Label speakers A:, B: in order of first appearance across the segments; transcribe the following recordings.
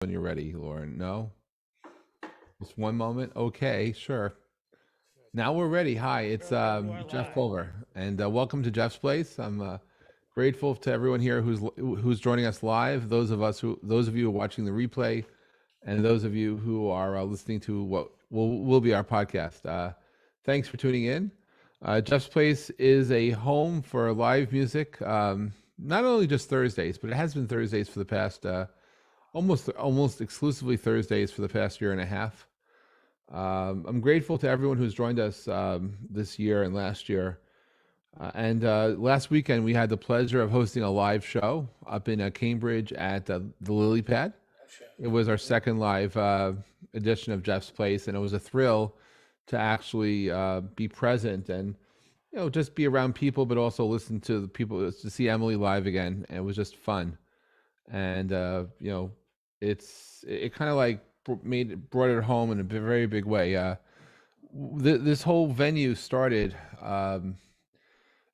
A: When you're ready, Lauren. No? Just one moment. Okay, sure. Now we're ready. Hi, it's Jeff Pulver, and welcome to Jeff's Place. I'm grateful to everyone here who's joining us live. Those of you who are watching the replay, and those of you who are listening to what will be our podcast. Thanks for tuning in. Jeff's Place is a home for live music. Not only just Thursdays, but it has been Thursdays for the past almost exclusively Thursdays for the past year and a half. I'm grateful to everyone who's joined us this year and last year. And last weekend, we had the pleasure of hosting a live show up in Cambridge at the Lily Pad. It was our second live edition of Jeff's Place, and it was a thrill to actually be present and just be around people, but also listen to the people, to see Emily live again. And it was just fun. And it kind of like brought it home in a very big way. This whole venue started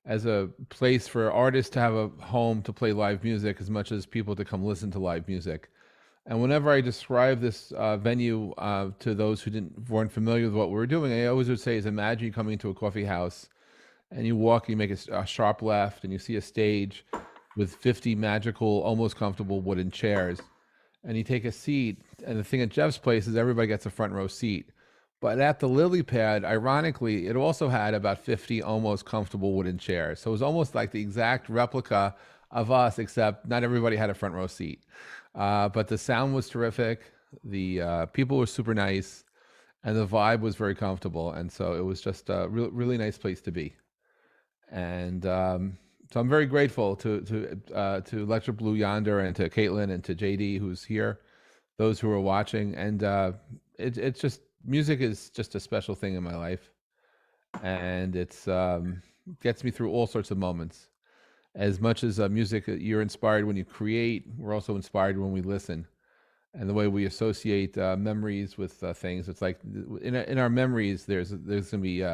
A: as a place for artists to have a home to play live music as much as people to come listen to live music. And whenever I describe this venue to those who weren't familiar with what we were doing, I always would say is imagine you coming into a coffee house and you walk, you make a sharp left, and you see a stage with 50 magical, almost comfortable wooden chairs. And you take a seat, and the thing at Jeff's Place is everybody gets a front row seat. But at the Lily Pad, ironically, it also had about 50 almost comfortable wooden chairs. So it was almost like the exact replica of us, except not everybody had a front row seat. But the sound was terrific. The people were super nice, and the vibe was very comfortable. And so it was just a really nice place to be. And so I'm very grateful to Electric Blue Yonder and to Kaitlin and to JD who's here, those who are watching, and it's just music is just a special thing in my life, and it's gets me through all sorts of moments. As much as music, you're inspired when you create. We're also inspired when we listen, and the way we associate memories with things. It's like in our memories, there's gonna be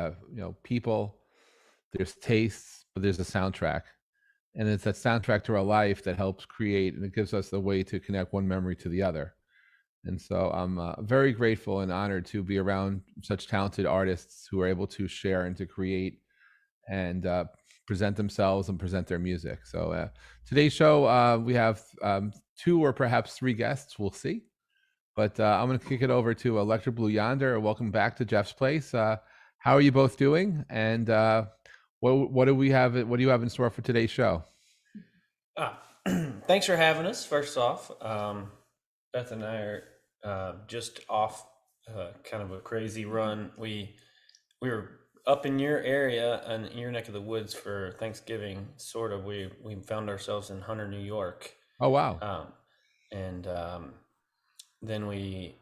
A: people, there's tastes, but there's a soundtrack. And it's that soundtrack to our life that helps create, and it gives us the way to connect one memory to the other. And so I'm very grateful and honored to be around such talented artists who are able to share and to create and present themselves and present their music. So today's show, we have two or perhaps three guests. We'll see. But I'm going to kick it over to Electric Blue Yonder. Welcome back to Jeff's Place. How are you both doing? And what do we have? What do you have in store for today's show?
B: Thanks for having us. First off, Beth and I are just off kind of a crazy run. We were up in your area and your neck of the woods for Thanksgiving. Sort of. We found ourselves in Hunter, New York,
A: Oh, wow.
B: and then we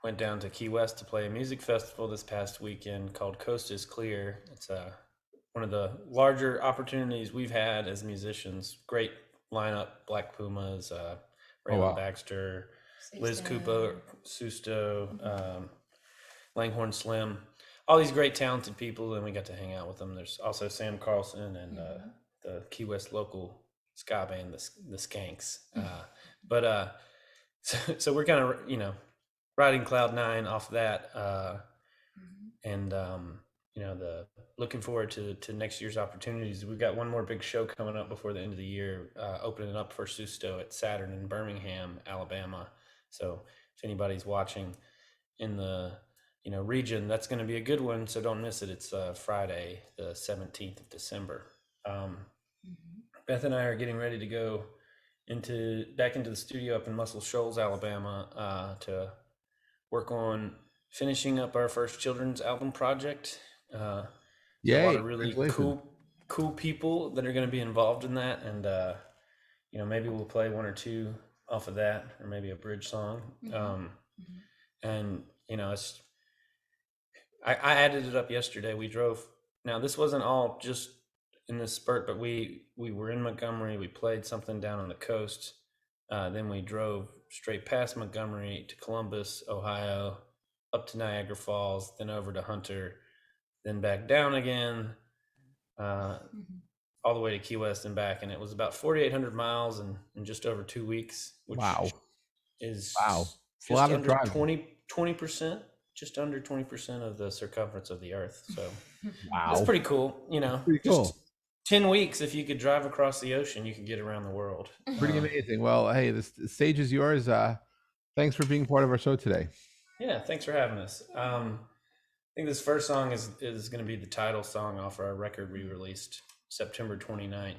B: went down to Key West to play a music festival this past weekend called Coast is Clear. It's one of the larger opportunities we've had as musicians. Great lineup: Black Pumas,
A: Oh,
B: Raylan
A: wow.
B: Baxter, Liz Cooper, Susto, Langhorne Slim, all these great talented people, and we got to hang out with them. There's also Sam Carlson and the Key West local ska band, the Skanks. But so we're kind of riding cloud nine off that, and the looking forward to next year's opportunities. We've got one more big show coming up before the end of the year, opening up for Susto at Saturn in Birmingham, Alabama. So if anybody's watching in the region, that's going to be a good one. So don't miss it. It's Friday, the 17th of December. Beth and I are getting ready to go back into the studio up in Muscle Shoals, Alabama, to work on finishing up our first children's album project. A lot
A: Yay.
B: of really
A: Congratulations.
B: cool people that are going to be involved in that, and maybe we'll play one or two off of that, or maybe a bridge song. And it's I added it up yesterday. We drove. Now this wasn't all just in this spurt, but we were in Montgomery. We played something down on the coast. Then we drove straight past Montgomery to Columbus, Ohio, up to Niagara Falls, then over to Hunter, then back down again, all the way to Key West and back. And it was about 4,800 miles in just over 2 weeks, which
A: Wow. Wow.
B: is
A: It's a
B: just
A: lot of
B: under
A: driving.
B: 20%, just under 20% of the circumference of the Earth. So that's
A: Wow.
B: pretty cool. You know,
A: Pretty
B: just
A: cool.
B: 10 weeks, if you could drive across the ocean, you could get around the world.
A: Pretty amazing. Well, hey, the stage is yours. Thanks for being part of our show today.
B: Yeah, thanks for having us. I think this first song is going to be the title song off our record we released September 29th,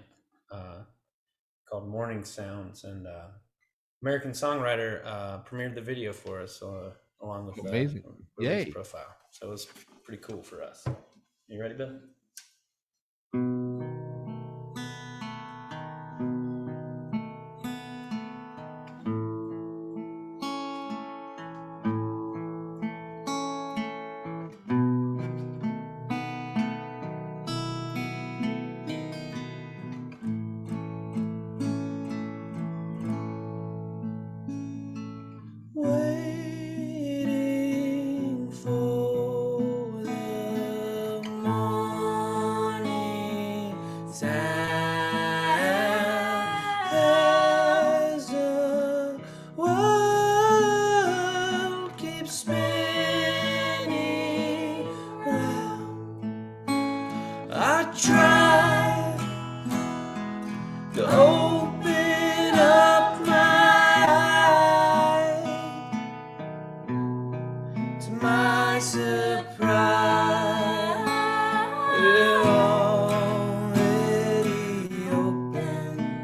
B: called Morning Sounds. And American Songwriter premiered the video for us along with the
A: Amazing.
B: release
A: Yay.
B: profile. So it was pretty cool for us. You ready, Bill? Waiting for the morning sound as the world keeps spinning round. I try to open up my eyes. To my surprise, they're already open.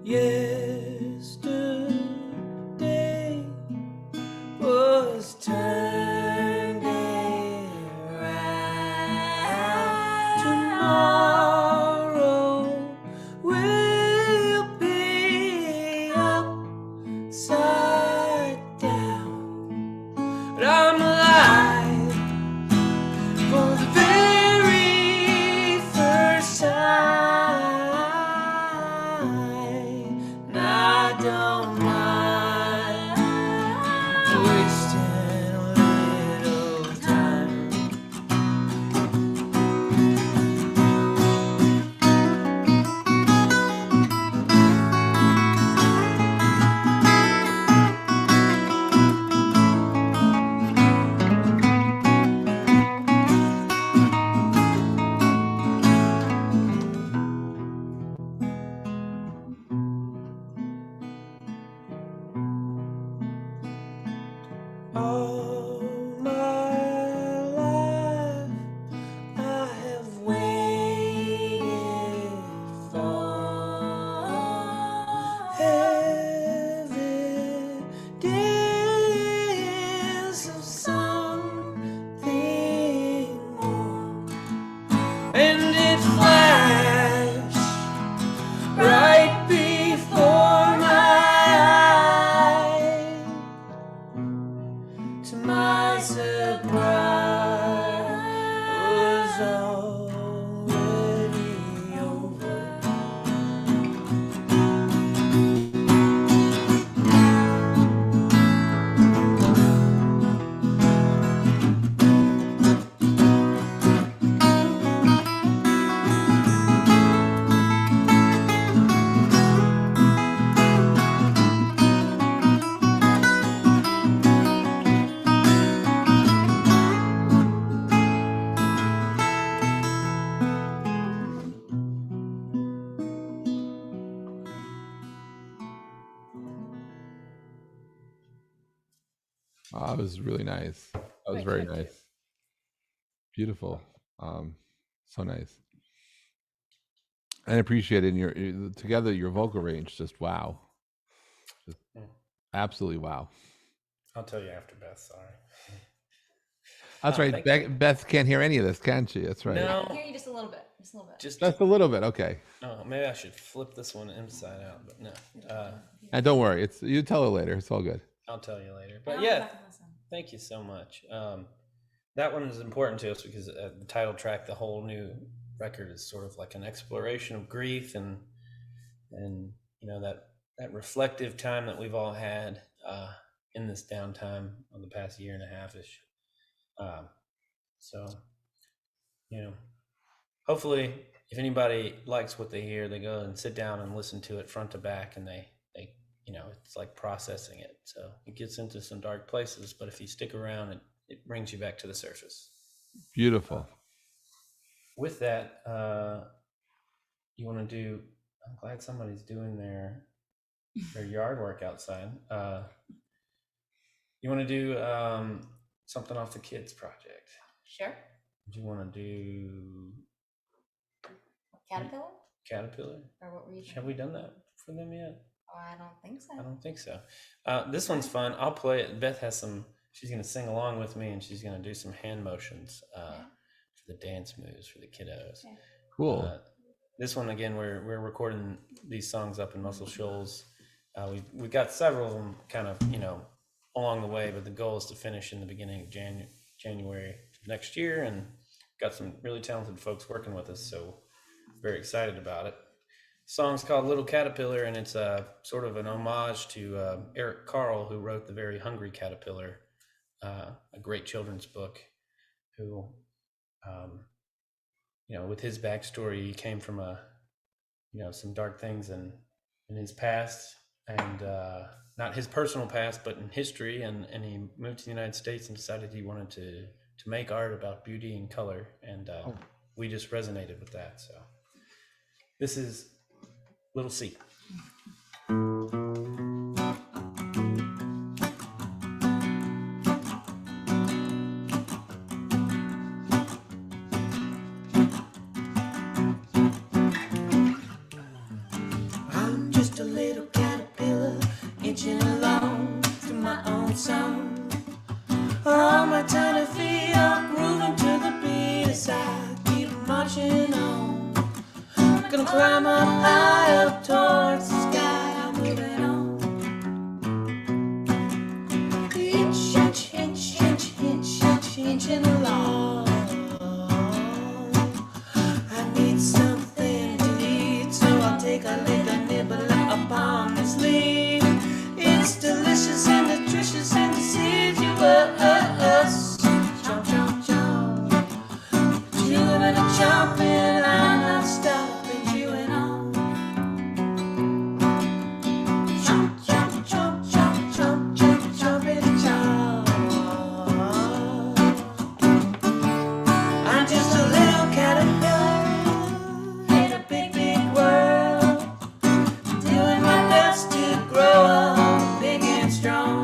B: Yesterday was turned around. Tomorrow will be upside down. But I'm alive for the very first time, and I don't mind wasting a little time. All my life I have waited for evidence of something more, and it flashed right before my eyes. To my surprise, it was already over.
A: That was really nice. That was very nice. Beautiful. So nice. And I appreciate it. And together, your vocal range, just wow. Just absolutely wow.
B: I'll tell you after, Beth. Sorry.
A: That's right. Beth can't hear any of this, can she? That's right.
B: No,
C: I can hear you just a little bit. Just a little bit.
B: just
A: a little bit. Okay.
B: oh, maybe I should flip this one inside out, but no.
A: And don't worry. You tell her later. It's all good.
B: I'll tell you later.
C: I'll
B: But
C: go
B: yeah,
C: back and listen.
B: thank you so much. that one is important to us because the title track, the whole new record, is sort of like an exploration of grief and that reflective time that we've all had in this downtime of the past year and a half ish. So hopefully, if anybody likes what they hear, they go and sit down and listen to it front to back, and they it's like processing it. So it gets into some dark places, but if you stick around, it brings you back to the surface.
A: Beautiful.
B: With that, you want to do? I'm glad somebody's doing their yard work outside. You want to do something off the kids project?
C: Sure.
B: Do you want to do
C: Caterpillar? Or what were you
B: Have we done that for them yet?
C: Oh, I don't think so.
B: I don't think so. This one's fun. I'll play it. Beth has some. She's going to sing along with me, and she's going to do some hand motions for the dance moves for the kiddos.
C: Okay.
A: Cool.
B: This one again, we're recording these songs up in Muscle Shoals. We got several of them kind of along the way, but the goal is to finish in the beginning of January next year, and got some really talented folks working with us. So very excited about it. The song's called Little Caterpillar, and it's sort of an homage to Eric Carle, who wrote The Very Hungry Caterpillar, a great children's book, who, with his backstory, he came from some dark things in his past, and not his personal past, but in history, and he moved to the United States and decided he wanted to make art about beauty and color, and we just resonated with that. So this is Little C.
D: I'm just a little caterpillar, inching along to my own song. All my tiny feet are grooving to the beat as I keep marching on. Gonna climb up high up towards the sky, I'm moving on. Inch, inch, inch, inch, inch, inch, inching along. I need something to eat, so I'll take a little nibble upon this leaf. It's delicious and nutritious and deciduous. Chomp, chomp, chomp. Chewing and a chomping, I'm not stopping chewing on. Chomp, chomp, chomp, chomp, chomp, chomp, chomping and chomp. I'm just a little caterpillar in a big, big world, doing my best to grow up big and strong.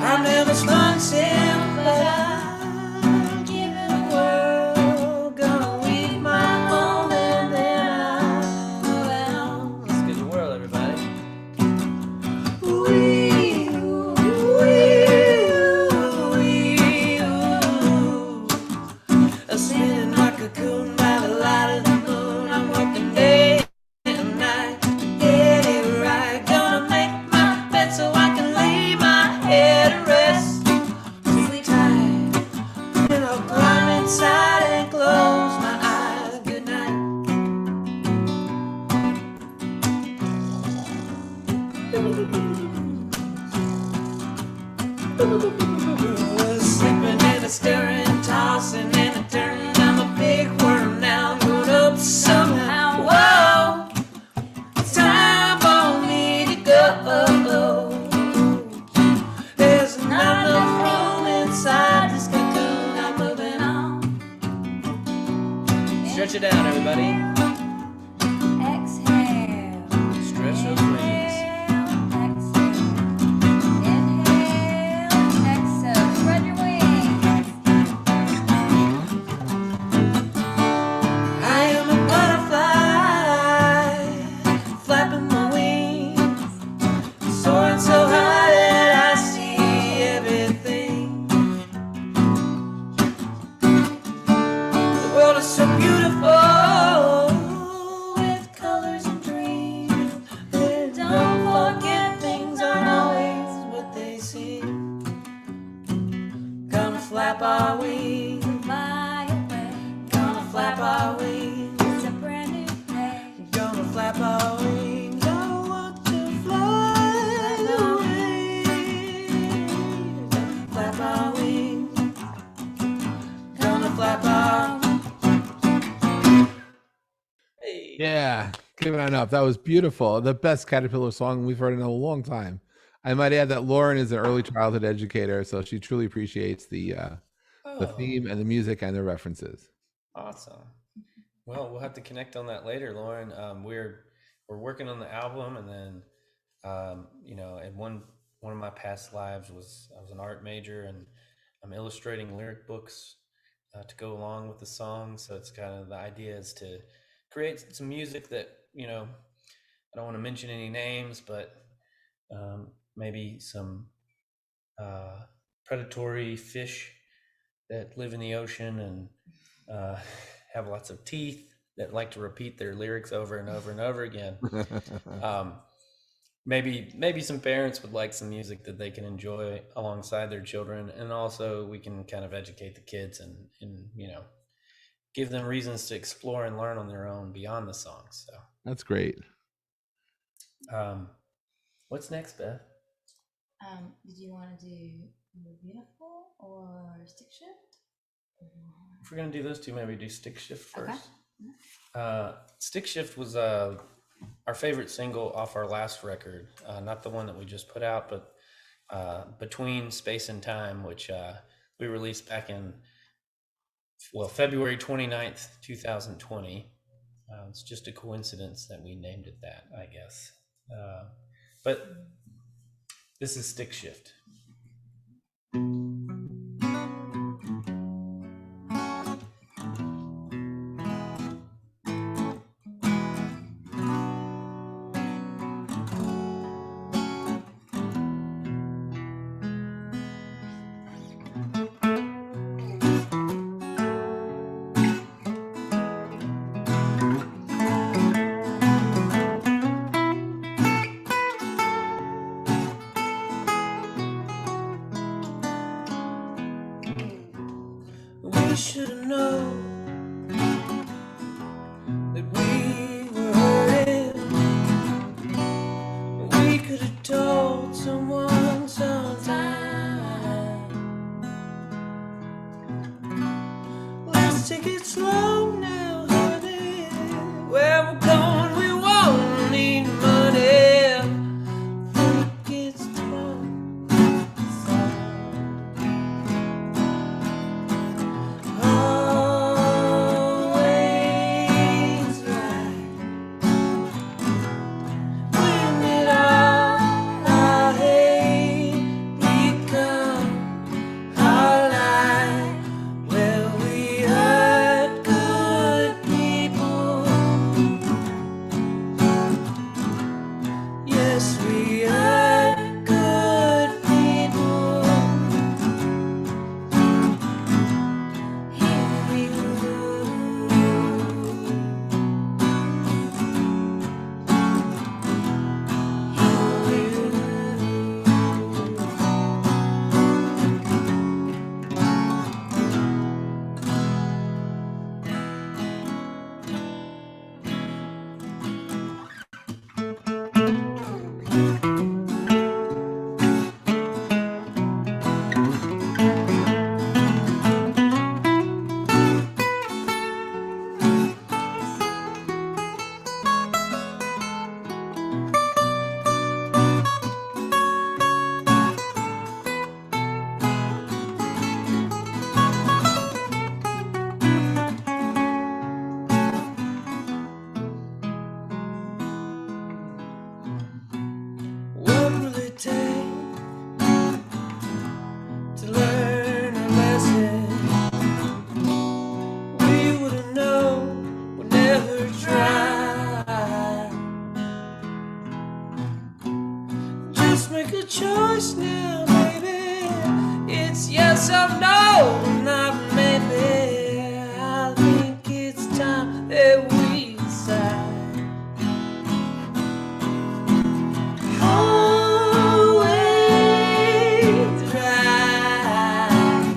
D: I'm never responsive, but I'll give it a whirl. Gonna leave my home and then I'm moving on.
B: Let's give it a whirl, everybody.
D: Wee, wee, wee, spinning like a cocoon by the light of the moon. I'm working day and night to get it right. Gonna make my bed so I can lay my head to rest. Sleep tight, and I'll climb inside and close my eyes. Good night. Slipping and a stirring, tossing and a turning. I'm a big worm now, going up somehow. Whoa, it's time for me to go. There's not enough room inside this cocoon. I'm moving on.
B: Stretch it out, everybody.
C: Exhale.
B: Stretch those wings.
C: Inhale, exhale. Spread your wings.
D: I am a butterfly, flapping my wings, soaring so high that I see everything. The world is so beautiful, flap our wings,
C: fly away.
D: gonna flap our wings,
C: It's a brand new day.
D: gonna flap our wings. I want to fly away. Flap our wings, gonna flap our. Hey.
A: Yeah, give it on up. That was beautiful. The best Caterpillar song we've heard in a long time. I might add that Lauren is an early childhood educator, so she truly appreciates the theme and the music and the references.
B: Awesome. Well, we'll have to connect on that later, Lauren. We're working on the album, and then in one of my past lives I was an art major, and I'm illustrating lyric books to go along with the song. So it's kind of the idea is to create some music that I don't want to mention any names, but maybe some predatory fish that live in the ocean and have lots of teeth that like to repeat their lyrics over and over and over again. Maybe some parents would like some music that they can enjoy alongside their children, and also we can kind of educate the kids and give them reasons to explore and learn on their own beyond the songs. So
A: That's great.
B: What's next, Beth?
C: Did you want to do More Beautiful or Stick Shift?
B: If we're gonna do those two, maybe do Stick Shift first.
C: Okay.
B: Stick Shift was our favorite single off our last record, not the one that we just put out, but Between Space and Time, which we released back in February 29th, 2020. It's just a coincidence that we named it that, I guess. But this is Stick Shift.
D: We should have known that we were hurting. We could have told someone sometime. Let's take it slow now, honey. Where we're going, we won't need money. Think it's time. Always right. When did our hate become our life? Well, we hurt good people. Yes, we hurt good people. Here we go. What will it take to learn a lesson? We wouldn't know, we'd never try. Just make a choice now, baby. It's yes or no, not maybe. I think it's time that we decide. Always right.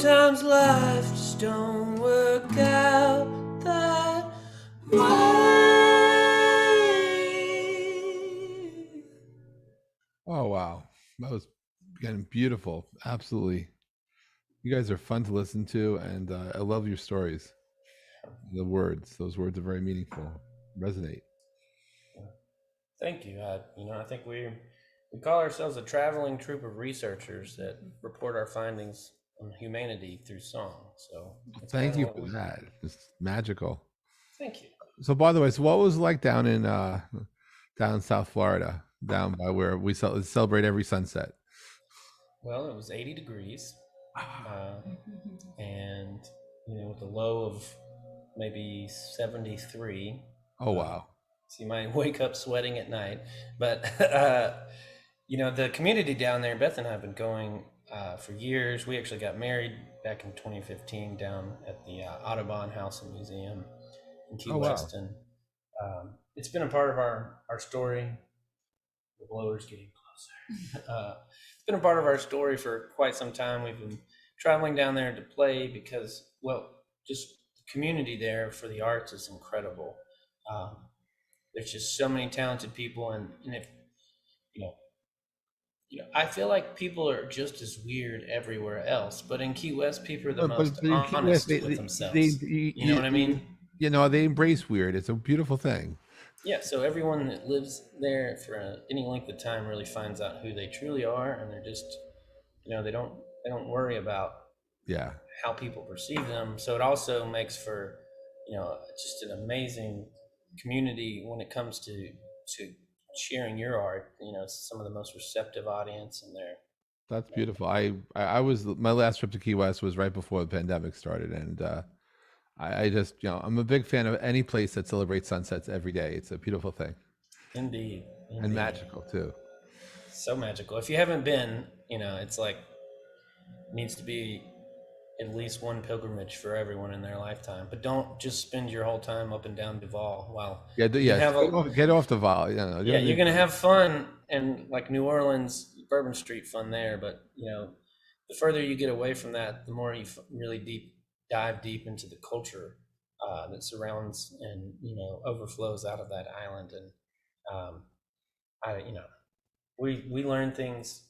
D: sometimes life just don't work out that way.
A: Oh wow, that was again beautiful. Absolutely, you guys are fun to listen to, and I love your stories. The words, those words are very meaningful, resonate.
B: Thank you. I think we call ourselves a traveling troupe of researchers that report our findings on humanity through song. So it's
A: Thank
B: kind of
A: you
B: what
A: for
B: we.
A: that. It's magical.
B: Thank you.
A: So, by the way, so what was it like down in South Florida, down by where we celebrate every sunset?
B: Well, it was 80 degrees, and with a low of maybe 73.
A: Oh wow,
B: So you might wake up sweating at night, but the community down there. Beth and I have been going for years. We actually got married back in 2015 down at the Audubon House and Museum in Key
A: oh wow.
B: West, and it's been a part of our story. The blower's getting closer. It's been a part of our story for quite some time. We've been traveling down there to play because, just the community there for the arts is incredible. There's just so many talented people, and if I feel like people are just as weird everywhere else, but in Key West, people are the most
A: in Key West,
B: honest with themselves. You know what I mean?
A: They embrace weird. It's a beautiful thing.
B: Yeah. So everyone that lives there for any length of time really finds out who they truly are, and they're just, they don't worry about
A: Yeah,
B: how people perceive them. So it also makes for, just an amazing community when it comes to sharing your art. It's some of the most receptive audience in there.
A: that's beautiful. I was my last trip to Key West was right before the pandemic started, and I just I'm a big fan of any place that celebrates sunsets every day. It's a beautiful thing.
B: Indeed.
A: And magical too.
B: So magical. If you haven't been, it's like needs to be at least one pilgrimage for everyone in their lifetime. But don't just spend your whole time up and down Duval. While
A: get off the Val.
B: You're gonna have fun, and like New Orleans, Bourbon Street fun there. But the further you get away from that, the more you really dive deep into the culture that surrounds and overflows out of that island. And we learn things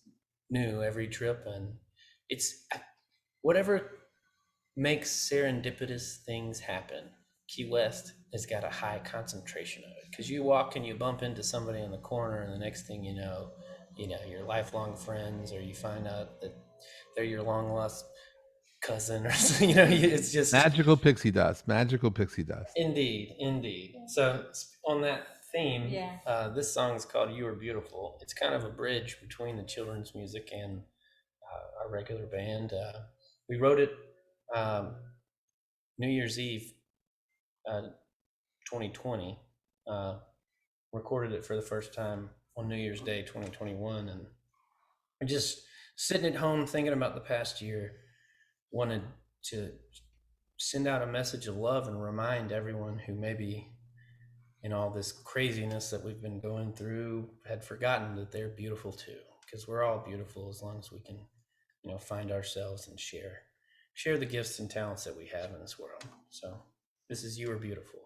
B: new every trip, and it's whatever makes serendipitous things happen. Key West has got a high concentration of it, because you walk and you bump into somebody in the corner, and the next thing you know, your lifelong friends, or you find out that they're your long lost cousin, or it's just
A: magical pixie dust.
B: Indeed. So on that theme, this song is called "You Are Beautiful." It's kind of a bridge between the children's music and our regular band. We wrote it New Year's Eve 2020, recorded it for the first time on New Year's Day 2021, and I'm just sitting at home thinking about the past year. Wanted to send out a message of love and remind everyone who maybe in all this craziness that we've been going through had forgotten that they're beautiful too, because we're all beautiful as long as we can find ourselves and share the gifts and talents that we have in this world. So this is "You Are Beautiful."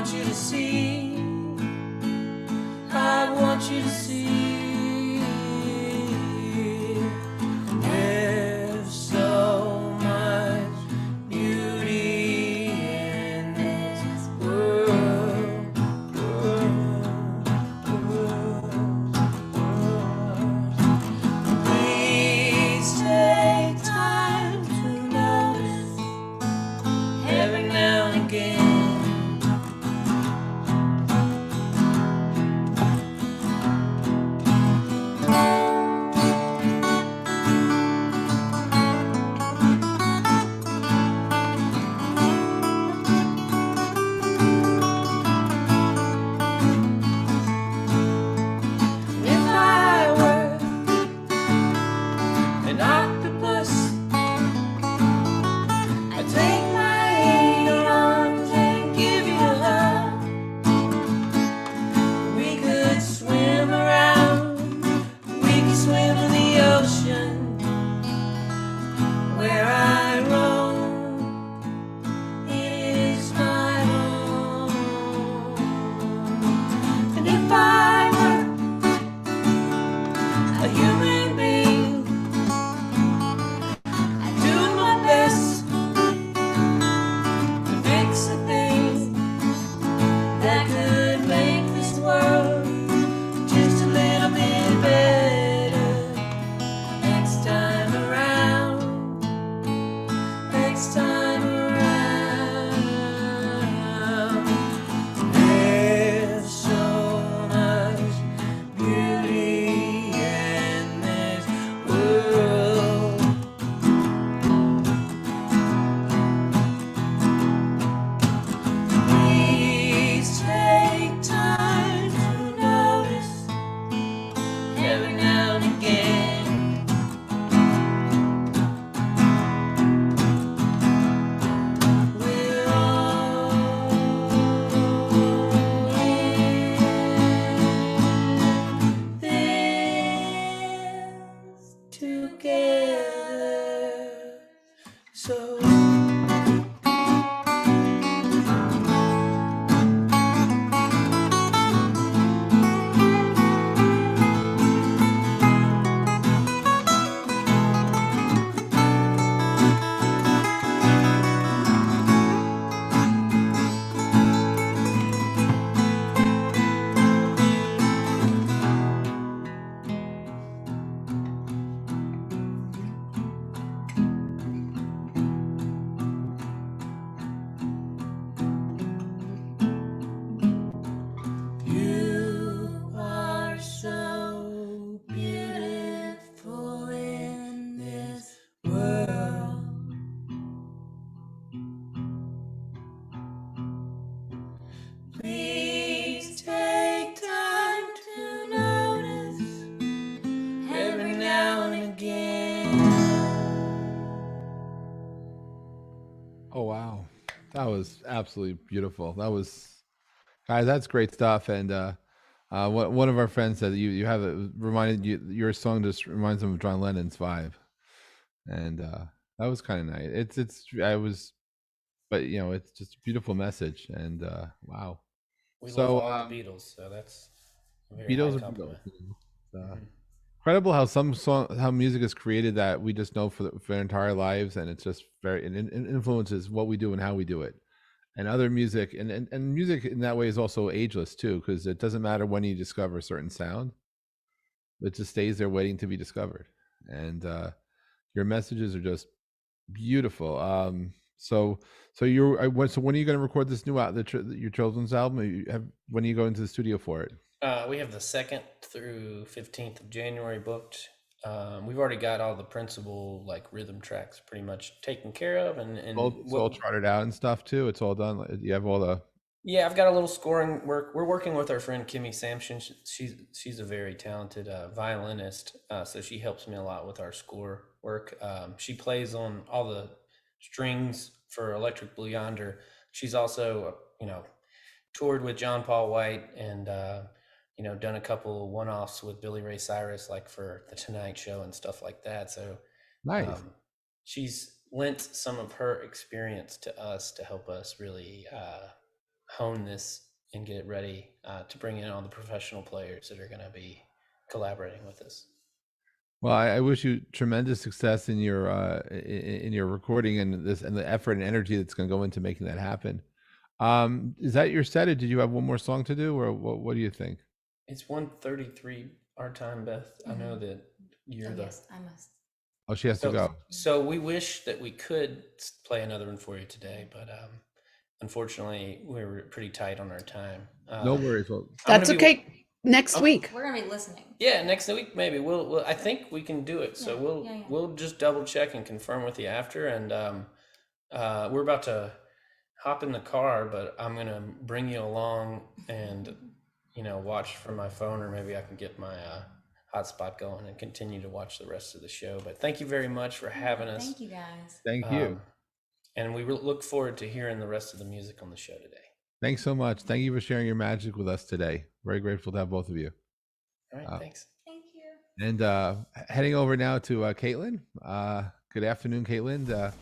D: want you to see. I want you to see. There's so much beauty in this world. Please take time to notice every now and again. If I were an octopus, I'd take my 8 arms and give you a hug. We could swim around, we could swim in the ocean where I roam. It is my home. And if I were a human being, I do my best to fix the things that could make this world just a little bit better. Next time around, next time around. There's so much beauty in this world. Please take time to notice every now and again. We're all in this together. So you are so beautiful in this world. Please take time to notice every now and again.
A: Oh wow, that was absolutely beautiful. That was, guys, that's great stuff. And one of our friends said you have it reminded you, your song just reminds him of John Lennon's vibe, and that was kind of nice. It's I was, but you know, it's just a beautiful message. And wow.
B: We love
A: So
B: all the Beatles, so that's a very
A: Beatles
B: high
A: are
B: compliment.
A: Beatles. Incredible how some song, how music is created that we just know for our entire lives, and it's just very, it influences what we do and how we do it. And other music, and music in that way is also ageless too, because it doesn't matter when you discover a certain sound, it just stays there waiting to be discovered. And your messages are just beautiful. So so when are you going to record this new your children's album? When are you going to the studio for it?
B: We have the 2nd through 15th of January booked. We've already got all the principal like rhythm tracks pretty much taken care of, and
A: It's all charted out and stuff too. It's all done. You have all the
B: Yeah, I've got a little scoring work. We're working with our friend Kimmy Sampson. She's a very talented violinist, so she helps me a lot with our score work. She plays on all the strings for Electric Blue Yonder. She's also, toured with John Paul White and done a couple one-offs with Billy Ray Cyrus, like for the Tonight Show and stuff like that. So
A: nice.
B: She's lent some of her experience to us to help us really hone this and get it ready to bring in all the professional players that are going to be collaborating with us.
A: Well, I wish you tremendous success in your recording and the effort and energy that's going to go into making that happen. Is that your set, or did you have one more song to do, or what do you think?
B: It's 1:33 our time, Beth. I know that you're the.
C: Yes, I must.
A: Oh, she has to go.
B: So we wish that we could play another one for you today, but unfortunately we're pretty tight on our time.
A: No worries. Well,
E: That's okay. Next week.
C: We're gonna be listening.
B: Yeah, next week maybe we'll. I think we can do it. So
C: Yeah.
B: we'll just double check and confirm with you after. And we're about to hop in the car, but I'm gonna bring you along and watch from my phone, or maybe I can get my hotspot going and continue to watch the rest of the show. But thank you very much for having us.
C: Thank you, guys.
A: thank you.
B: And we look forward to hearing the rest of the music on the show today.
A: Thanks so much. Thank you for sharing your magic with us today. Very grateful to have both of you.
B: All right, thanks.
C: Thank you.
A: And heading over now to Kaitlin. Good afternoon, Kaitlin.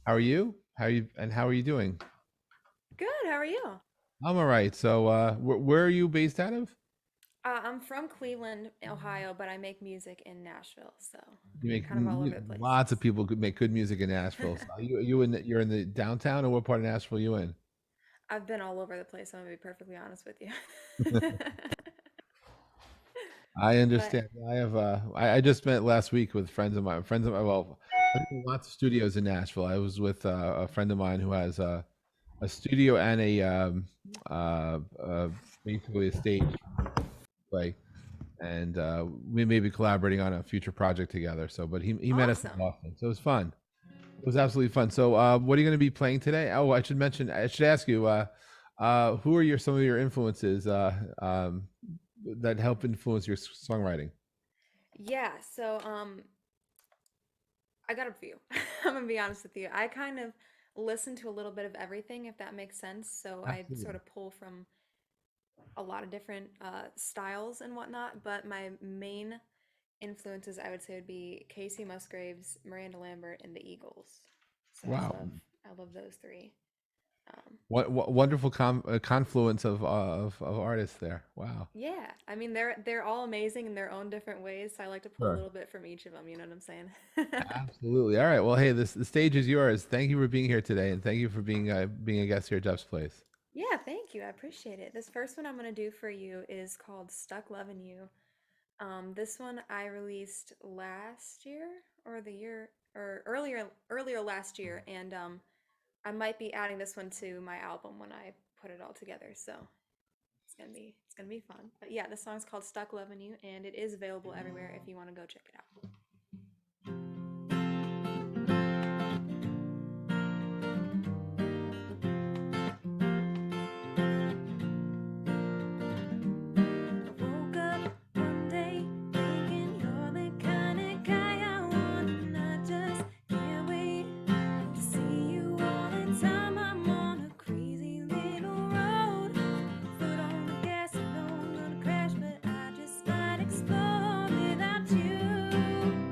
A: How are you? How are you doing?
F: Good. How are you?
A: I'm all right. So, where are you based out of?
F: I'm from Cleveland, Ohio, but I make music in Nashville, so
A: You make
F: kind of all over the place.
A: lots of people could make good music in Nashville. So you're in the downtown, or what part of Nashville you in?
F: I've been all over the place. I'm gonna be perfectly honest with you.
A: I understand. I just met last week with friends of mine. Well, I have lots of studios in Nashville. I was with a friend of mine who has a studio and basically a stage play, and we may be collaborating on a future project together. So, but he met us in
F: Awesome.
A: Boston, so it was fun. It was absolutely fun. So, what are you going to be playing today? Oh, I should ask you, who are some of your influences that help influence your songwriting?
F: Yeah, so I got a few. I'm gonna be honest with you. I kind of listen to a little bit of everything, if that makes sense. So I
A: Absolutely.
F: sort of pull from a lot of different styles and whatnot, but my main influences I would say would be Casey Musgraves, Miranda Lambert, and the Eagles. So
A: Wow.
F: I love those three.
A: What wonderful confluence of artists there. Wow.
F: Yeah, I mean they're all amazing in their own different ways. So I like to pull
A: Sure.
F: a little bit from each of them. You know what I'm saying?
A: Absolutely. All right. Well, hey, the stage is yours. Thank you for being here today, and thank you for being a guest here at Jeff's Place.
F: Yeah, thank you. I appreciate it. This first one I'm gonna do for you is called "Stuck Loving You." This one I released last year or the year or earlier last year, and I might be adding this one to my album when I put it all together. So it's gonna be fun. But yeah, this song's called "Stuck Loving You," and it is available everywhere if you want to go check it out. I woke up one day thinking you're the kind of guy I want, and I just can't wait to see you all the time. I'm on a crazy little road, foot on the gas, I know I'm gonna crash, but I just might explode without you.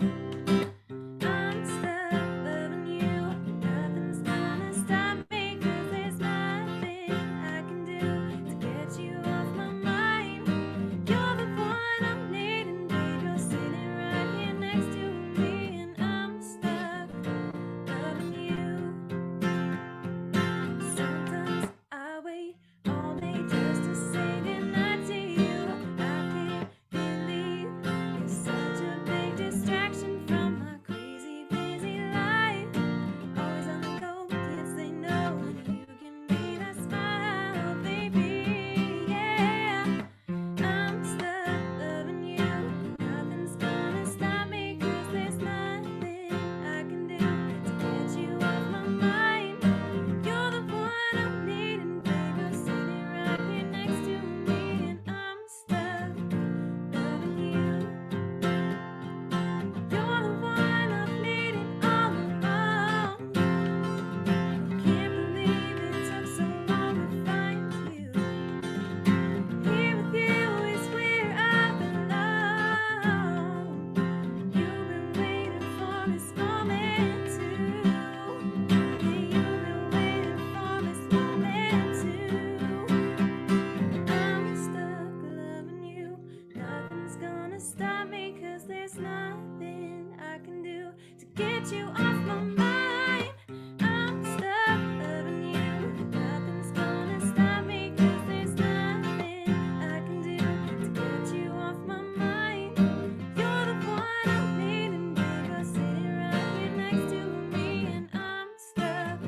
F: get you off my mind. I'm stuck loving you. Nothing's gonna stop me, 'cause there's nothing I can do to get you off my mind. You're the one I need, and babe, you're sitting right here next to me, and I'm stuck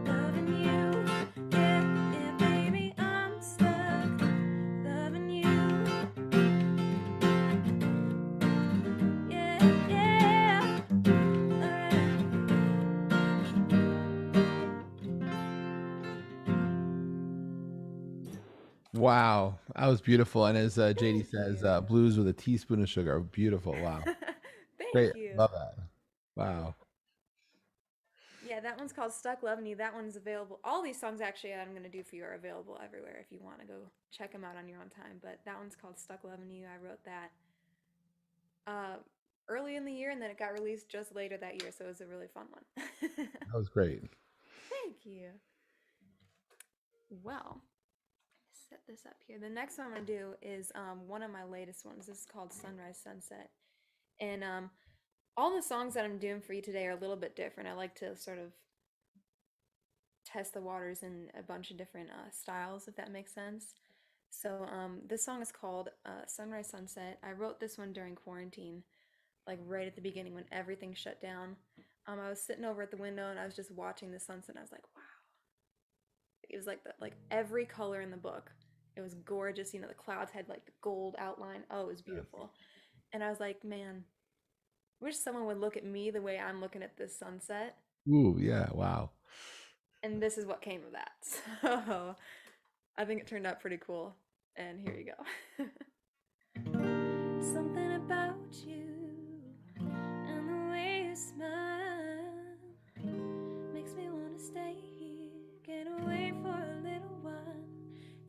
F: loving you. Yeah, yeah, baby, I'm stuck loving you. Yeah, yeah. Alright.
A: Wow, that was beautiful. And as JD
F: Thank
A: says,
F: you.
A: blues with a teaspoon of sugar. Beautiful. Wow. Great.
F: Thank you.
A: Love that. Wow.
F: Yeah, that one's called Stuck Loving You. That one's available. All these songs actually that I'm going to do for you are available everywhere if you want to go check them out on your own time. But that one's called Stuck Loving You. I wrote that early in the year, and then it got released just later that year, so it was a really fun one.
A: That was great.
F: Thank you. Well, set this up here. The next one I'm going to do is one of my latest ones. This is called Sunrise Sunset. And all the songs that I'm doing for you today are a little bit different. I like to sort of test the waters in a bunch of different styles, if that makes sense. So this song is called Sunrise Sunset. I wrote this one during quarantine, like right at the beginning when everything shut down. I was sitting over at the window and I was just watching the sunset, and I was like, wow. It was like every color in the book. It was gorgeous. You know, the clouds had like the gold outline. Oh, it was beautiful. And I was like, man, wish someone would look at me the way I'm looking at this sunset.
A: Ooh, yeah. Wow.
F: And this is what came of that. So I think it turned out pretty cool. And here you go. Something about you and the way you smile makes me want to stay here, get away for a little while,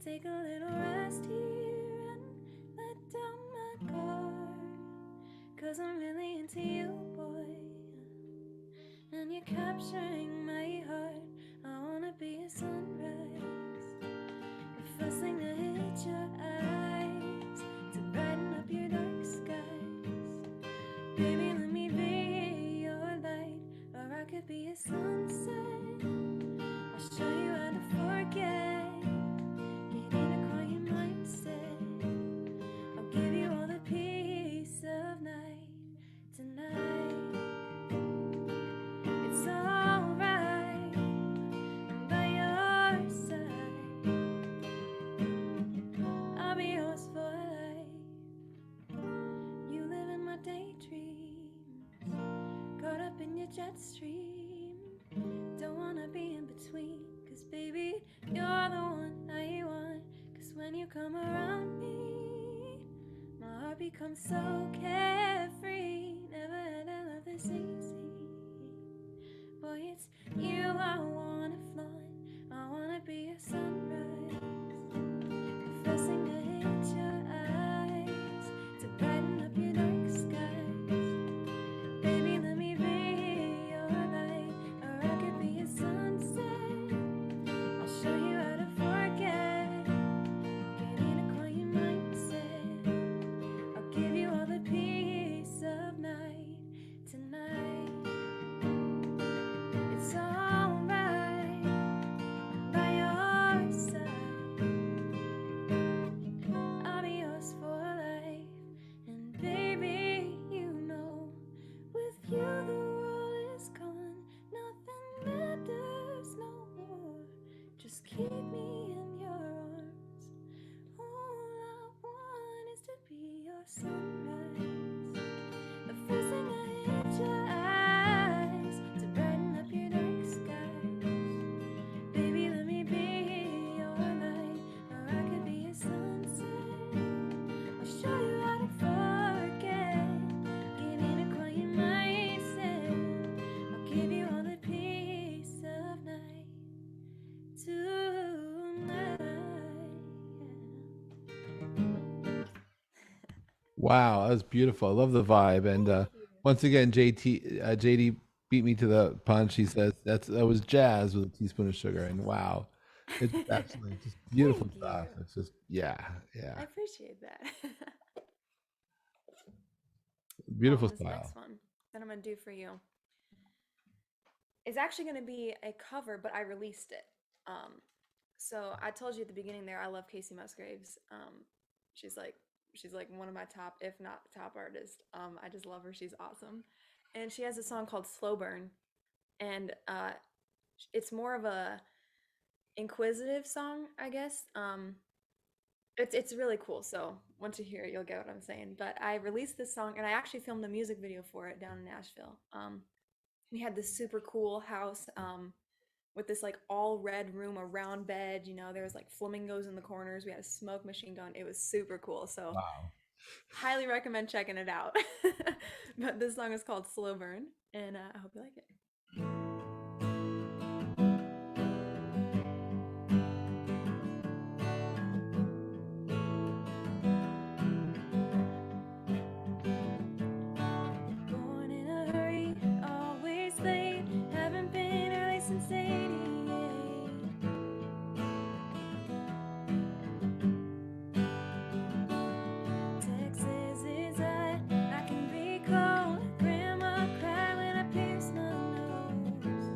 F: take a little rest here and let down my guard, 'cause I'm really into you, boy, and you're capturing my heart. I wanna be a sunrise, the first thing to hit your eyes, to brighten up your dark skies. Baby, let me be your light, or I could be a sunset. I'll show you how to forget, get in a quiet mindset. I'll give you all the peace of night tonight. It's alright, I'm by your side. I'll be yours for life. You live in my daydreams, caught up in your jet stream. Don't wanna be in between, 'cause baby, you're the one I want. 'Cause when you come around me, my heart becomes so carefree. Never had I love this easy. Boy, it's you I wanna flaunt. I wanna be a sunrise, the first thing to hit your eyes, to brighten up your dark skies. Baby, let me be your light, or I could be a sunset. I'll show you how to forget, get in a quiet mindset. I'll give you all the peace of night tonight. It's alright, by your side. I'll be yours for life. And baby, you know, with you the world is gone. Nothing matters no more. Just keep me in your arms. All I want is to be your sunrise, the first thing I hit your eyes, to brighten up your dark skies. Baby, let me be your light, or I could be a sunset. I'll show you how to forget, get in a quiet mindset. I'll give you all the peace of night tonight.
A: Wow, that was beautiful. I love the vibe. And
F: Thank you.
A: once again, JD beat me to the punch. He says that was jazz with a teaspoon of sugar. And wow, it's absolutely just beautiful
F: Thank
A: stuff.
F: you.
A: It's just yeah,
F: I
A: yeah,
F: appreciate that.
A: beautiful
F: This
A: style.
F: next one that I'm gonna do for you is actually going to be a cover, but I released it. So I told you at the beginning there, I love Casey Musgraves. She's like one of my top, if not top artist. I just love her. She's awesome, and she has a song called "Slow Burn," and it's more of a inquisitive song, I guess. It's really cool. So once you hear it, you'll get what I'm saying. But I released this song, and I actually filmed a music video for it down in Nashville. We had this super cool house with this like all red room, a round bed. There was like flamingos in the corners. We had a smoke machine going. It was super cool. So
A: Wow.
F: highly recommend checking it out. But this song is called Slow Burn, and I hope you like it. Born in a hurry, always late, haven't been early since '88. Texas is hot, I can be cold. Grandma cried when I pierced my nose.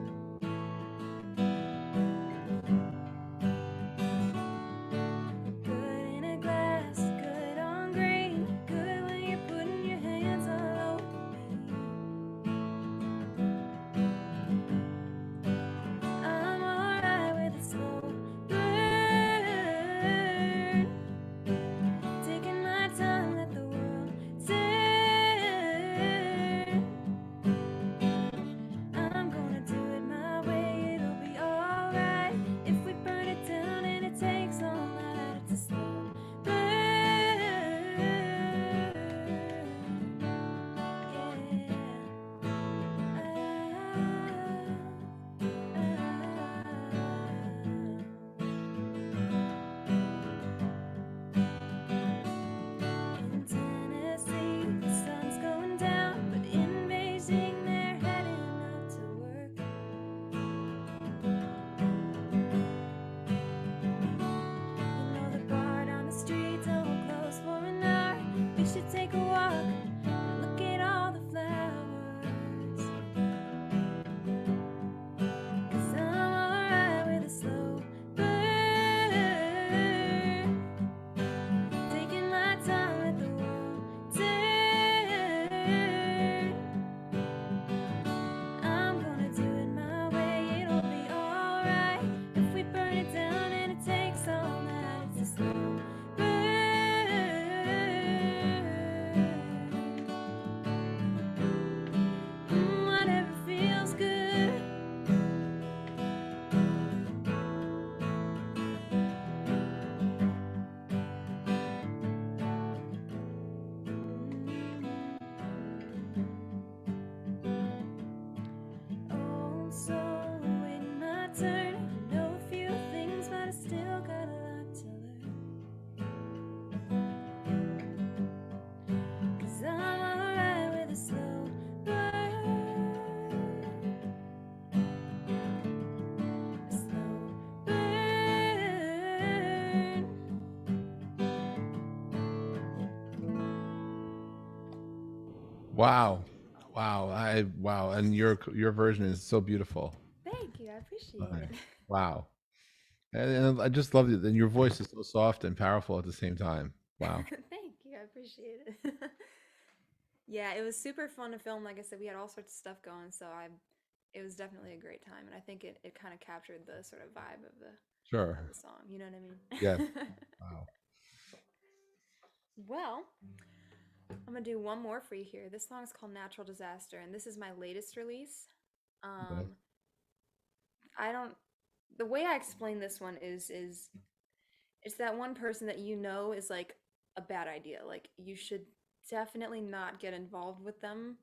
F: Good in a glass, good on grain, good when you're putting your hands all over me. I'm alright with a slow burn, taking my time, let the world turn. I'm gonna do it my way, it'll be alright. If we burn it down and it takes all night, it's a slow burn. In Tennessee, the sun's going down, but in Beijing, they're heading out to work. The bar down the street don't close for an hour. We should take a walk and look at all the flowers. 'Cause I'm alright with a slow burn, taking my time, let the world turn. I'm gonna do it my way, it'll be alright. If we burn it down and it takes all night, it's a slow burn. Whatever feels good. Oh, so waiting my turn. I know a few things, but I still got a lot to learn. 'Cause I'm alright with a slow burn. A slow burn.
A: Wow. Wow. And your version is so beautiful.
F: Thank you, I appreciate
A: Okay.
F: it.
A: Wow. And I just love it. And your voice is so soft and powerful at the same time. Wow.
F: Thank you, I appreciate it. Yeah, it was super fun to film. Like I said, we had all sorts of stuff going, so it was definitely a great time, and I think it kind of captured the sort of vibe of the
A: Sure.
F: song. You know what I mean?
A: Yes. Wow.
F: Well, I'm gonna do one more for you here. This song is called "Natural Disaster," and this is my latest release.
A: Okay.
F: I don't. The way I explain this one is it's that one person that is like a bad idea. Like you should definitely not get involved with them,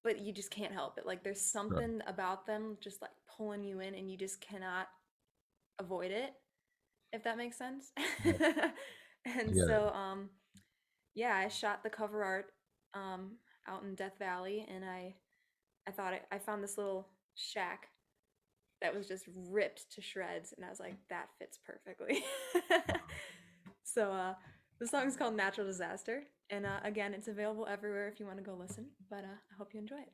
F: but you just can't help it. Like there's something about them just like pulling you in, and you just cannot avoid it, if that makes sense. And
A: get
F: so yeah, I shot the cover art out in Death Valley, and I found this little shack that was just ripped to shreds, and I was like, that fits perfectly. So the song's called Natural Disaster, and again, it's available everywhere if you want to go listen, but I hope you enjoy it.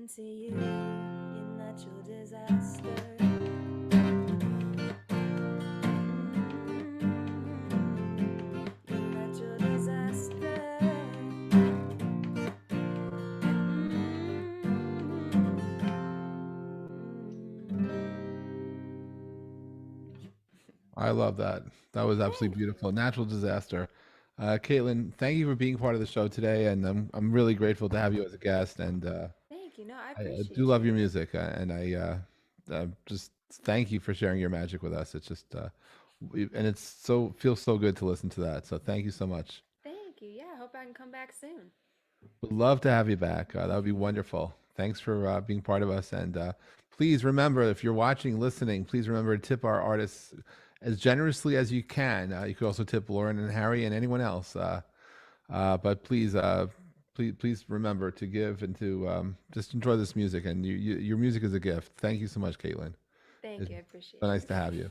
F: listen to you, your natural disaster. Your natural disaster.
A: I love that. That was absolutely beautiful. Natural disaster. Kaitlin, thank you for being part of the show today, and I'm really grateful to have you as a guest. And
F: Thank you. No, I
A: I do
F: appreciate
A: love
F: you.
A: your music, and I just thank you for sharing your magic with us. It's just and it's so feels so good to listen to that. So thank you so much.
F: Thank you. Yeah, I hope I can come back soon.
A: Would love to have you back. That would be wonderful. Thanks for being part of us. And please remember, if you're watching, listening, please remember to tip our artists as generously as you can. You could also tip Lauren and Harry and anyone else. But please remember to give and to just enjoy this music. And your music is a gift. Thank you so much, Kaitlin.
F: Thank
A: It's
F: you. I appreciate
A: so
F: it.
A: nice to have you.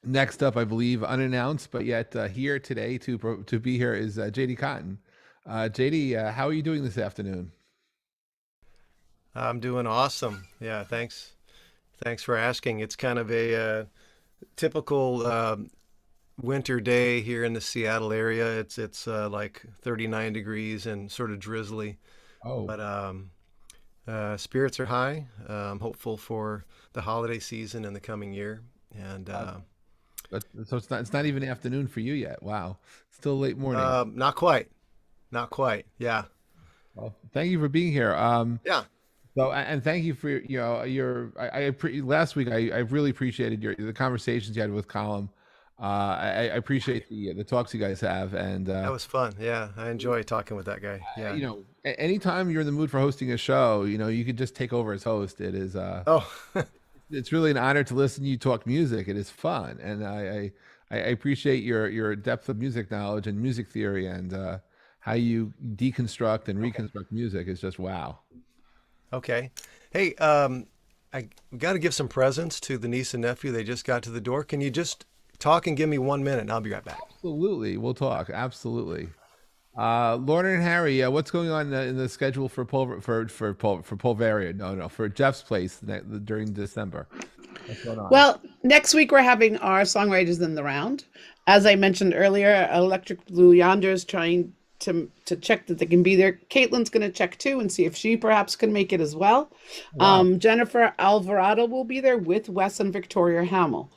A: Next up, I believe unannounced, but yet here today to be here is JD Cotton. JD, how are you doing this afternoon?
G: I'm doing awesome. Yeah, thanks. Thanks for asking. It's kind of a typical winter day here in the Seattle area. It's like 39 degrees and sort of drizzly,
A: Oh,
G: but spirits are high. Hopeful for the holiday season in the coming year, and
A: uh, so it's not even afternoon for you yet. Wow, still late morning.
G: not quite, not quite. Yeah,
A: Well, thank you for being here.
G: yeah.
A: So and thank you for last week I really appreciated the conversations you had with Colin. I appreciate the talks you guys have, and
G: That was fun. Yeah, I enjoy talking with that guy. Yeah.
A: anytime you're in the mood for hosting a show, you could just take over as host. It is
G: Oh,
A: it's really an honor to listen to you talk music. It is fun, and I appreciate your depth of music knowledge and music theory, and how you deconstruct and reconstruct music is just wow.
G: okay. Hey, I got to give some presents to the niece and nephew. They just got to the door. Can you just talk and give me 1 minute, and I'll be right back.
A: Absolutely, we'll talk. Absolutely. Lauren and Harry, what's going on in the schedule for Pulveria? No, for Jeff's place during December. What's going on?
E: Well, next week we're having our songwriters in the round. As I mentioned earlier, Electric Blue Yonder is trying to check that they can be there. Caitlin's going to check too and see if she perhaps can make it as well.
A: Wow.
E: Jennifer Alvarado will be there with Wes and Victoria Hamill.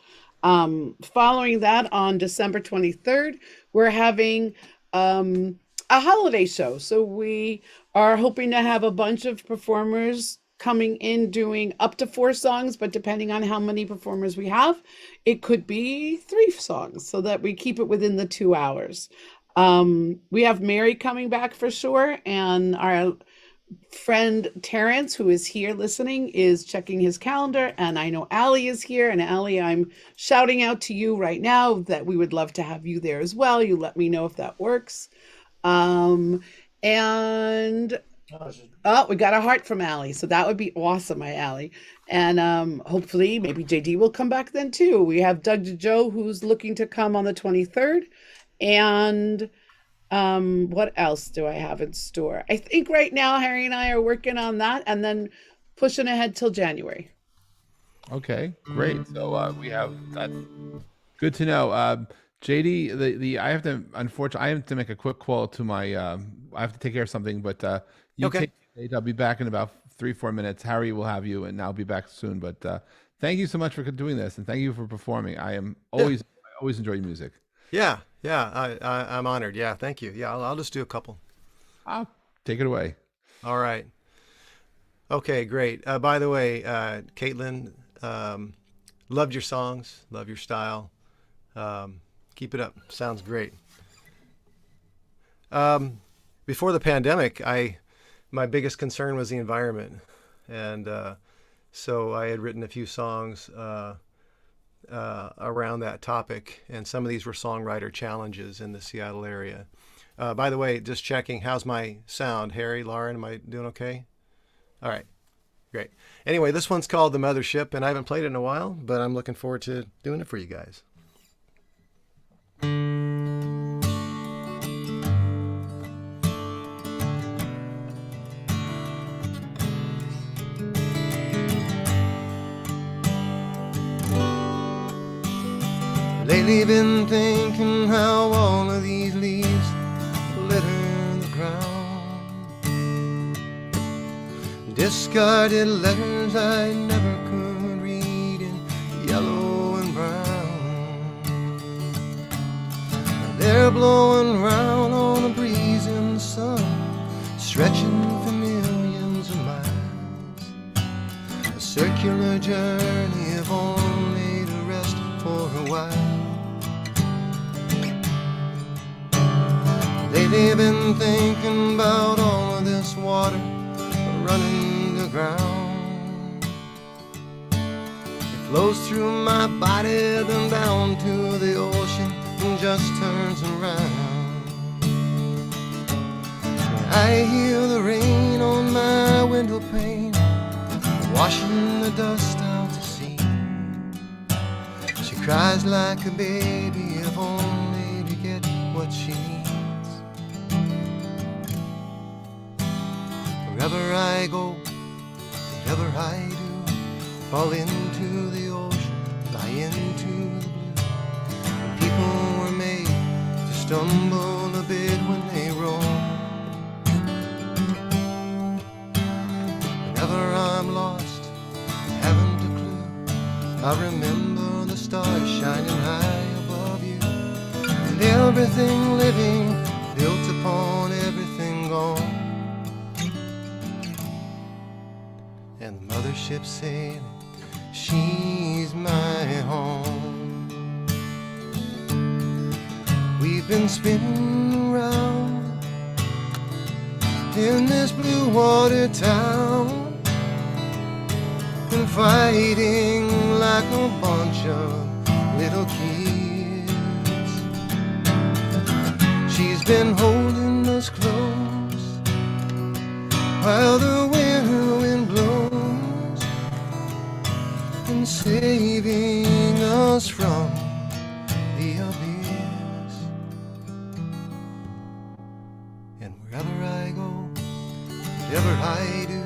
E: Following that, on December 23rd, we're having a holiday show. So we are hoping to have a bunch of performers coming in doing up to 4 songs, but depending on how many performers we have, it could be 3 songs so that we keep it within the 2 hours. We have Mary coming back for sure, and our friend Terrence, who is here listening, is checking his calendar, and I know Allie is here. And Allie, I'm shouting out to you right now that we would love to have you there as well. You let me know if that works. And oh, we got a heart from Allie, so that would be awesome, my Allie. And hopefully maybe JD will come back then too. We have Doug DeJoe, who's looking to come on the 23rd. And what else do I have in store? I think right now Harry and I are working on that and then pushing ahead till January.
A: Okay, great. So we have that. Good to know. JD, I have to unfortunately I have to make a quick call to my I have to take care of something, but you
G: Okay.
A: take I'll be back in about 3-4 minutes. Harry will have you, and I'll be back soon. But thank you so much for doing this, and thank you for performing. I always enjoy your music.
G: Yeah, yeah. I'm honored. Yeah, thank you. Yeah, I'll just do a couple.
A: I'll take it away.
G: All right. Okay, great. By the way, Kaitlin, loved your songs, love your style. Keep it up. Sounds great. Before the pandemic, my biggest concern was the environment, and so I had written a few songs around that topic, and some of these were songwriter challenges in the Seattle area. By the way, just checking, how's my sound? Harry, Lauren, am I doing okay? All right, great. Anyway, this one's called The Mothership, and I haven't played it in a while, but I'm looking forward to doing it for you guys. Lately been thinking how all of these leaves litter the ground. Discarded letters I never could read in yellow and brown. They're blowing round on the breeze in the sun, stretching for millions of miles. A circular journey, if only to rest for a while. Lately been thinking about all of this water running the ground. It flows through my body, then down to the ocean, and just turns around. I hear the rain on my window pane, washing the dust out to sea. She cries like a baby, if only to get what she needs. Wherever I go, whatever I do, fall into the ocean, fly into the blue. And people were made to stumble a bit when they roam. Whenever I'm lost, haven't a clue, I remember the stars shining high above you. And everything living built upon everything gone. And the mothership sailing, she's my home. We've been spinning around in this blue water town, and fighting like a bunch of little kids. She's been holding us close while the winter wind blows, and saving us from the abyss. And wherever I go, whatever I do,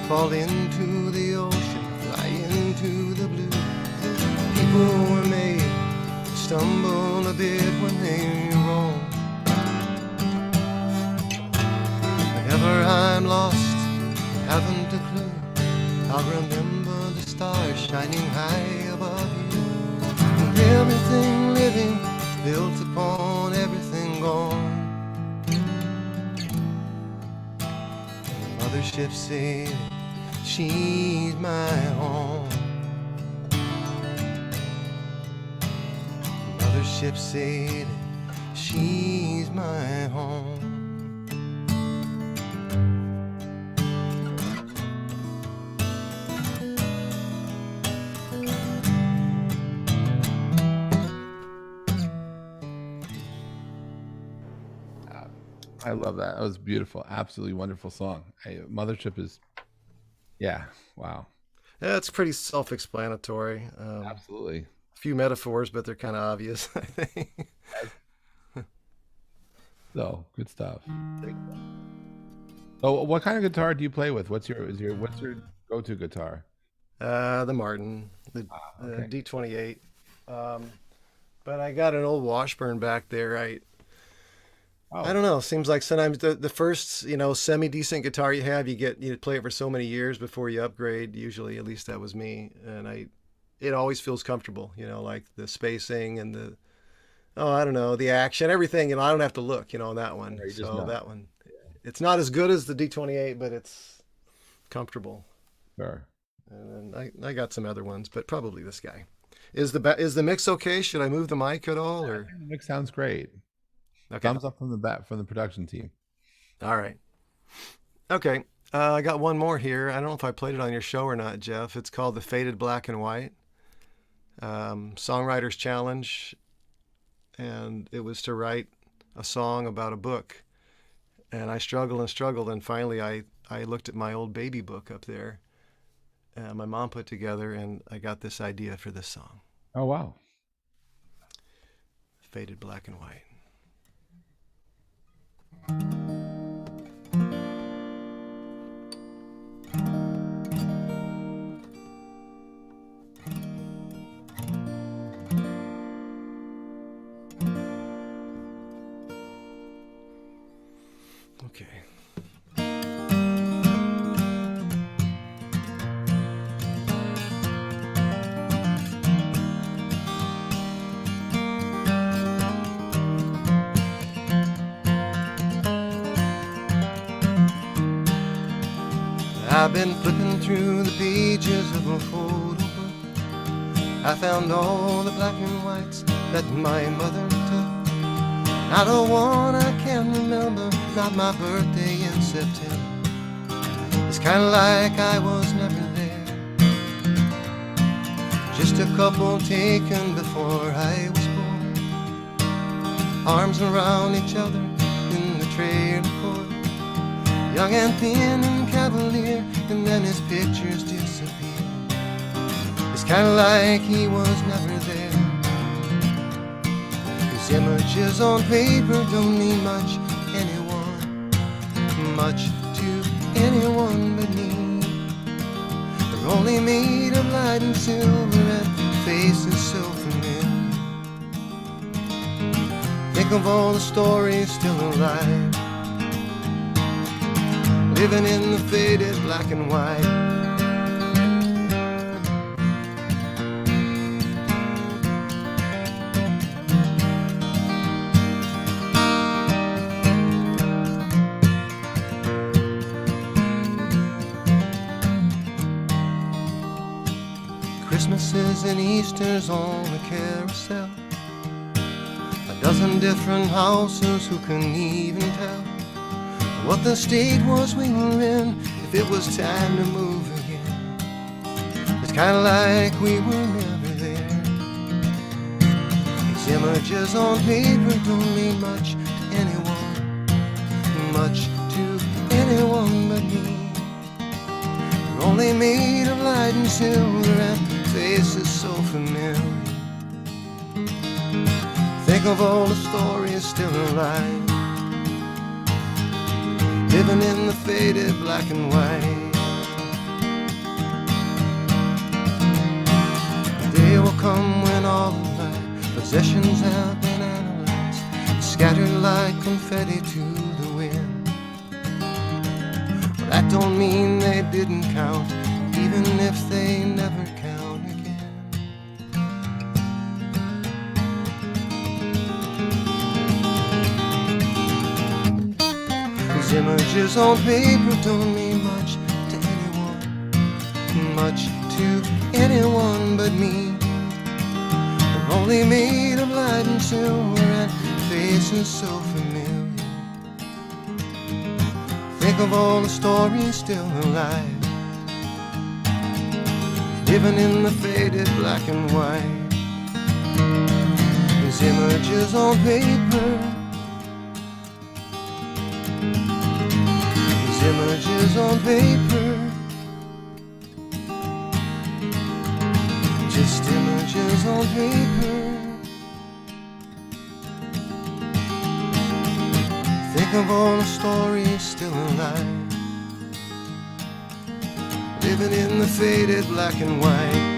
G: fall into the ocean, fly into the blue. People were made to stumble a bit when they roam. Whenever I'm lost, haven't a clue, I'll remember the stars shining high above you. And everything living built upon everything gone. And the mothership sailing, she's my home. The mothership sailing, she's my home.
A: I love that. That was beautiful. Absolutely wonderful song. Mothership is, yeah, wow.
G: Yeah, it's pretty self-explanatory.
A: Absolutely.
G: A few metaphors, but they're kind of obvious, I think.
A: So good stuff. So, what kind of guitar do you play with? What's your go-to guitar?
G: The Martin, the
A: okay.
G: D28. But I got an old Washburn back there. I don't know. Seems like sometimes the first, semi-decent guitar you have, you play it for so many years before you upgrade. Usually, at least that was me. And it always feels comfortable, like the spacing and the action, everything. I don't have to look, on that one. So that one, it's not as good as the D28, but it's comfortable.
A: Sure.
G: And I got some other ones, but probably this guy. Is the mix okay? Should I move the mic at all? Or
A: The mix sounds great.
G: okay.
A: Thumbs up from the production team.
G: All right. Okay. I got one more here. I don't know if I played it on your show or not, Jeff. It's called The Faded Black and White. Songwriter's Challenge. And it was to write a song about a book. And I struggled and struggled. And finally, I looked at my old baby book up there. My mom put together, and I got this idea for this song.
A: Oh, wow.
G: Faded Black and White. Okay. I've been flipping through the pages of a photo book. I found all the black and whites that my mother took. Not a one I can remember, not my birthday in September. It's kinda like I was never there. Just a couple taken before I was born. Arms around each other in the trailer court. Young and thin and cavalier, and then his pictures disappear. It's kinda like he was never there. His images on paper don't mean much to anyone but me. They're only made of light and silver, and faces so familiar. Think of all the stories still alive, living in the faded black and white. Christmases and Easters on the carousel. A dozen different houses, who can even tell what the state was we were in, if it was time to move again. It's kinda like we were never there. These images on paper don't mean much to anyone but me. They're only made of light and silver, and faces so familiar. Think of all the stories still alive, living in the faded black and white. The day will come when all of my possessions have been analyzed, scattered like confetti to the wind. Well, that don't mean they didn't count, even if they never count again. These images on paper don't mean much to anyone but me. They're only made of light and silver, and faces so familiar. Think of all the stories still alive, living in the faded black and white. These images on paper, these images on paper, just images on paper. Think of all the stories still alive, living in the faded black and white.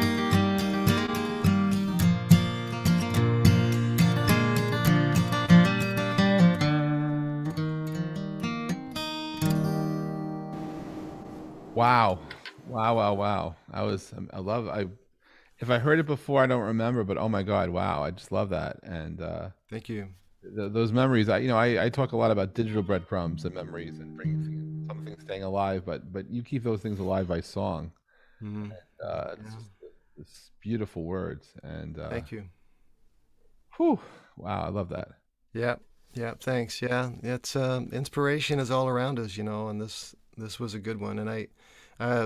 A: Wow. Wow. If I heard it before, I don't remember, but oh my God, wow. I just love that. And
G: Thank you.
A: those memories, I talk a lot about digital breadcrumbs and memories and bringing something staying alive, but you keep those things alive by song.
G: Mm-hmm.
A: It's beautiful words. And
G: Thank you.
A: whew, wow, I love that.
G: Yeah, thanks. Yeah, it's inspiration is all around us, and this was a good one. And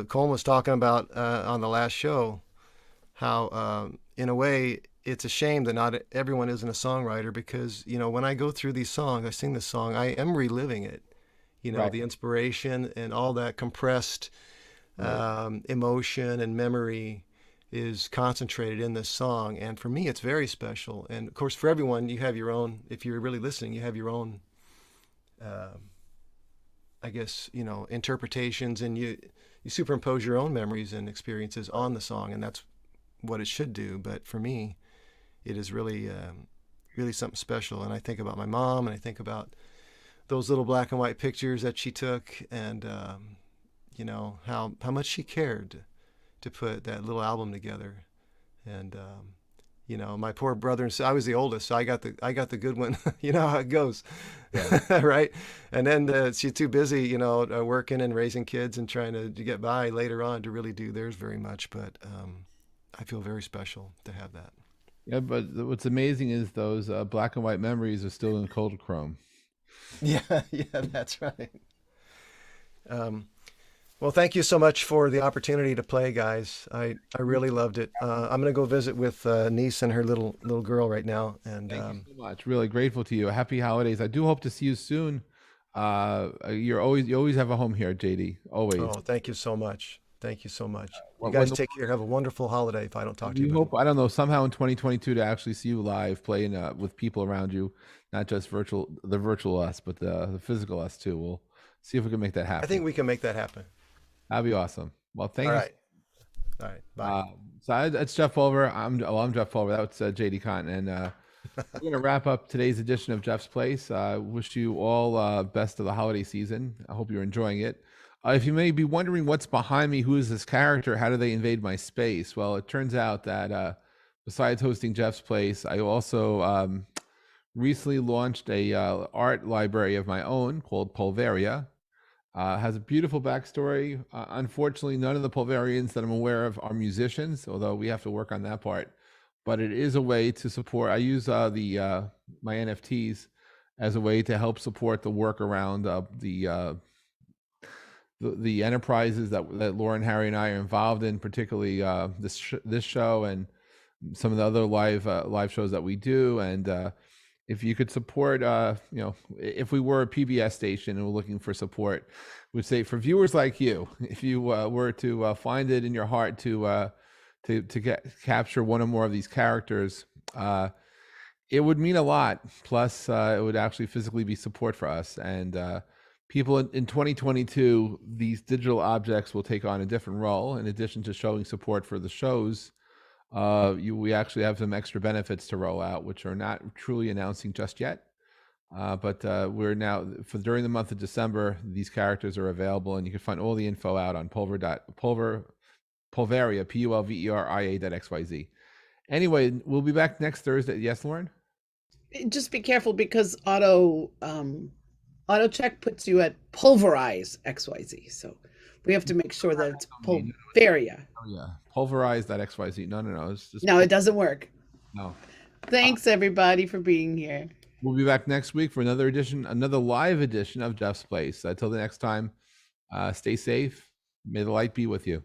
G: Colin was talking about on the last show how in a way it's a shame that not everyone isn't a songwriter, because when I go through these songs, I sing this song, I am reliving it,
A: Right.
G: the inspiration and all that compressed emotion and memory is concentrated in this song. And for me, it's very special. And of course, for everyone, you have your own, if you're really listening, you have your own, I guess, interpretations, and you superimpose your own memories and experiences on the song, and that's what it should do. But for me, it is really, really something special. And I think about my mom, and I think about those little black and white pictures that she took, and how much she cared to put that little album together. And my poor brother and I was the oldest, so I got the good one. You know how it goes, yeah. Right? And then she's too busy, working and raising kids and trying to get by later on to really do theirs very much. But I feel very special to have that.
A: Yeah, but what's amazing is those black and white memories are still in Kodachrome.
G: Yeah, that's right. Well, thank you so much for the opportunity to play, guys. I really loved it. I'm going to go visit with niece and her little girl right now. And
A: thank you so much. Really grateful to you. Happy holidays. I do hope to see you soon. You always have a home here, JD. Always.
G: Oh, thank you so much. Thank you so much. You guys take care. Have a wonderful holiday. If I don't talk to you,
A: hope, I don't know, somehow in 2022 to actually see you live playing with people around you, not just the virtual us, but the physical us too. We'll see if we can make that happen.
G: I think we can make that happen.
A: That'd be awesome. Well, thank you.
G: All right. Bye.
A: So that's Jeff Pulver. I'm Jeff Pulver. That's JD Conn, and we're going to wrap up today's edition of Jeff's Place. Wish you all best of the holiday season. I hope you're enjoying it. If you may be wondering what's behind me, who is this character? How do they invade my space? Well, it turns out that besides hosting Jeff's Place, I also recently launched a art library of my own called Pulveria. Has a beautiful backstory. Unfortunately, none of the Pulverians that I'm aware of are musicians, although we have to work on that part. But it is a way to support. I use my NFTs as a way to help support the work around the enterprises that Lauren, Harry, and I are involved in, particularly this show and some of the other live shows that we do. And if you could support, if we were a PBS station and we're looking for support, we'd say for viewers like you, if you were to find it in your heart to capture one or more of these characters, it would mean a lot. Plus, it would actually physically be support for us. And people in 2022, these digital objects will take on a different role. In addition to showing support for the shows, we actually have some extra benefits to roll out, which are not truly announcing just yet. But we're now, during the month of December, these characters are available, and you can find all the info out on Pulveria, Pulveria.xyz. Anyway, we'll be back next Thursday. Yes, Lauren?
E: Just be careful, because auto check puts you at pulverize XYZ. So we have to make sure that it's Pulveria.
A: Oh yeah, pulverize.xyz. No. It's just
E: no, it doesn't work.
A: No.
E: Thanks everybody for being here.
A: We'll be back next week for another live edition of Jeff's Place. Until the next time, stay safe. May the light be with you.